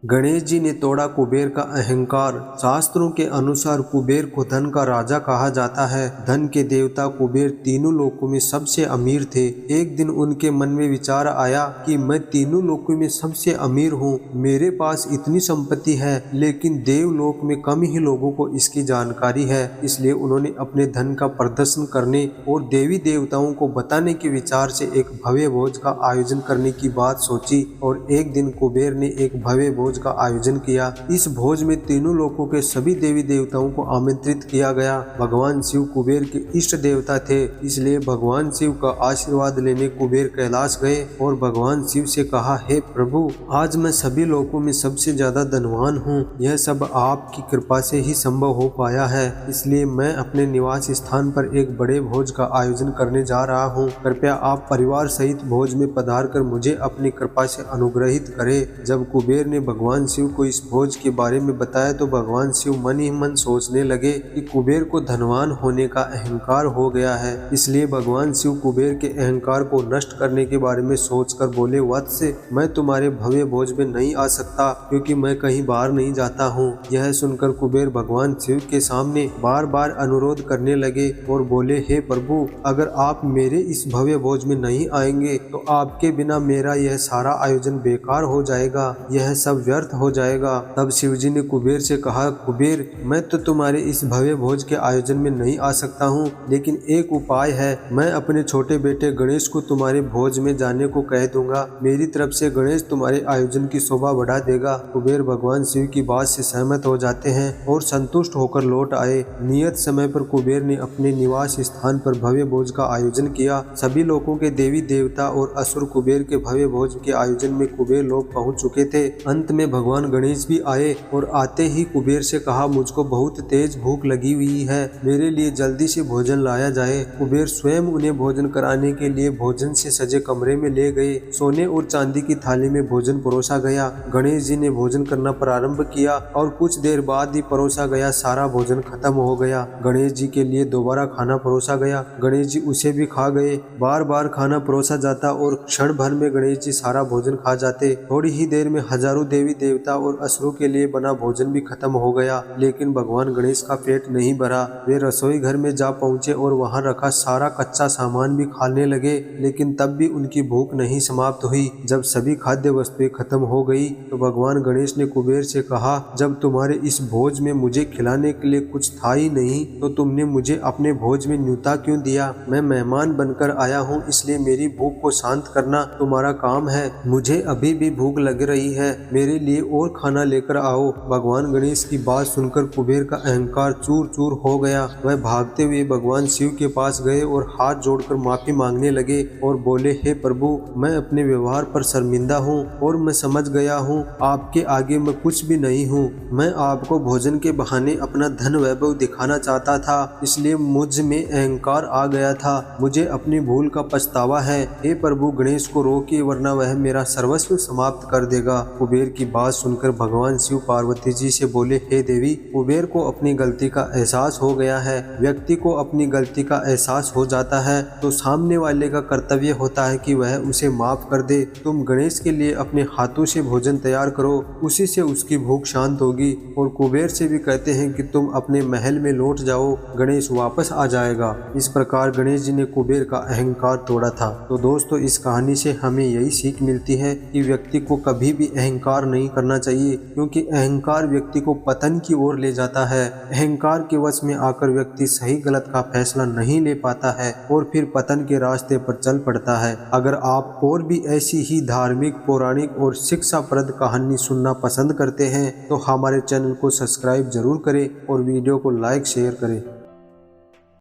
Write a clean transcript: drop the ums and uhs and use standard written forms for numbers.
गणेश जी ने तोड़ा कुबेर का अहंकार। शास्त्रों के अनुसार कुबेर को धन का राजा कहा जाता है। धन के देवता कुबेर तीनों लोकों में सबसे अमीर थे। एक दिन उनके मन में विचार आया कि मैं तीनों लोकों में सबसे अमीर हूँ, मेरे पास इतनी संपत्ति है, लेकिन देवलोक में कम ही लोगों को इसकी जानकारी है। इसलिए उन्होंने अपने धन का प्रदर्शन करने और देवी देवताओं को बताने के विचार से एक भव्य भोज का आयोजन करने की बात सोची। और एक दिन कुबेर ने एक भव्य भोज का आयोजन किया। इस भोज में तीनों लोकों के सभी देवी देवताओं को आमंत्रित किया गया। भगवान शिव कुबेर के इष्ट देवता थे, इसलिए भगवान शिव का आशीर्वाद लेने कुबेर कैलाश गए और भगवान शिव से कहा, हे प्रभु, आज मैं सभी लोकों में सबसे ज्यादा धनवान हूँ। यह सब आपकी कृपा से ही संभव हो पाया है, इसलिए मैं अपने निवास स्थान पर एक बड़े भोज का आयोजन करने जा रहा हूँ। कृपया आप परिवार सहित भोज में पधार कर मुझे अपनी कृपा से अनुग्रहित करें। जब कुबेर ने भगवान शिव को इस भोज के बारे में बताया तो भगवान शिव मन ही मन सोचने लगे कि कुबेर को धनवान होने का अहंकार हो गया है। इसलिए भगवान शिव कुबेर के अहंकार को नष्ट करने के बारे में सोचकर बोले, वत्स, मैं तुम्हारे भव्य भोज में नहीं आ सकता क्योंकि मैं कहीं बाहर नहीं जाता हूँ। यह सुनकर कुबेर भगवान शिव के सामने बार बार अनुरोध करने लगे और बोले, हे प्रभु, अगर आप मेरे इस भव्य भोज में नहीं आएंगे तो आपके बिना मेरा यह सारा आयोजन बेकार हो जाएगा, यह सब व्यर्थ हो जाएगा। तब शिवजी ने कुबेर से कहा, कुबेर, मैं तो तुम्हारे इस भव्य भोज के आयोजन में नहीं आ सकता हूँ, लेकिन एक उपाय है। मैं अपने छोटे बेटे गणेश को तुम्हारे भोज में जाने को कह दूंगा। मेरी तरफ से गणेश तुम्हारे आयोजन की शोभा बढ़ा देगा। कुबेर भगवान शिव की बात से सहमत हो जाते हैं और संतुष्ट होकर लौट आए। नियत समय पर कुबेर ने अपने निवास स्थान पर भव्य भोज का आयोजन किया। सभी लोगों के देवी देवता और असुर कुबेर के भव्य भोज के आयोजन में कुबेर लोग पहुंच चुके थे। अंत में भगवान गणेश भी आए और आते ही कुबेर से कहा, मुझको बहुत तेज भूख लगी हुई है, मेरे लिए जल्दी से भोजन लाया जाए। कुबेर स्वयं उन्हें भोजन कराने के लिए भोजन से सजे कमरे में ले गए। सोने और चांदी की थाली में भोजन परोसा गया। गणेश जी ने भोजन करना प्रारंभ किया और कुछ देर बाद ही परोसा गया सारा भोजन खत्म हो गया। गणेश जी के लिए दोबारा खाना परोसा गया। गणेश जी उसे भी खा गए। बार बार खाना परोसा जाता और क्षण भर में गणेश जी सारा भोजन खा जाते। थोड़ी ही देर में हजारों देवी देवता और असुरों के लिए बना भोजन भी खत्म हो गया, लेकिन भगवान गणेश का पेट नहीं भरा। वे रसोई घर में जा पहुंचे और वहां रखा सारा कच्चा सामान भी खाने लगे, लेकिन तब भी उनकी भूख नहीं समाप्त हुई। जब सभी खाद्य वस्तुएं खत्म हो गई तो भगवान गणेश ने कुबेर से कहा, जब तुम्हारे इस भोज में मुझे खिलाने के लिए कुछ था ही नहीं तो तुमने मुझे अपने भोज में न्योता क्यों दिया? मैं मेहमान बनकर आया हूँ, इसलिए मेरी भूख को शांत करना तुम्हारा काम है। मुझे अभी भी भूख लग रही है, मेरे लिए और खाना लेकर आओ। भगवान गणेश की बात सुनकर कुबेर का अहंकार चूर चूर हो गया। वह भागते हुए भगवान शिव के पास गए और हाथ जोड़कर माफी मांगने लगे और बोले, हे प्रभु, मैं अपने व्यवहार पर शर्मिंदा हूँ और मैं समझ गया हूँ आपके आगे मैं कुछ भी नहीं हूँ। मैं आपको भोजन के बहाने अपना धन वैभव दिखाना चाहता था, इसलिए मुझ में अहंकार आ गया था। मुझे अपनी भूल का पछतावा है। हे प्रभु, गणेश को रोकिए वरना वह मेरा सर्वस्व समाप्त कर देगा। कुबेर की बात सुनकर भगवान शिव पार्वती जी से बोले, हे देवी, कुबेर को अपनी गलती का एहसास हो गया है। व्यक्ति को अपनी गलती का एहसास हो जाता है तो सामने वाले का कर्तव्य होता है कि वह उसे माफ कर दे। तुम गणेश के लिए अपने हाथों से भोजन तैयार करो, उसी से उसकी भूख शांत होगी। और कुबेर से भी कहते हैं कि तुम अपने महल में लौट जाओ, गणेश वापस आ जाएगा। इस प्रकार गणेश जी ने कुबेर का अहंकार तोड़ा था। तो दोस्तों, इस कहानी से हमें यही सीख मिलती है कि व्यक्ति को कभी भी अहंकार नहीं करना चाहिए, क्योंकि अहंकार व्यक्ति को पतन की ओर ले जाता है। अहंकार के वश में आकर व्यक्ति सही गलत का फैसला नहीं ले पाता है और फिर पतन के रास्ते पर चल पड़ता है। अगर आप और भी ऐसी ही धार्मिक, पौराणिक और शिक्षाप्रद कहानी सुनना पसंद करते हैं तो हमारे चैनल को सब्सक्राइब जरूर करें और वीडियो को लाइक शेयर करें।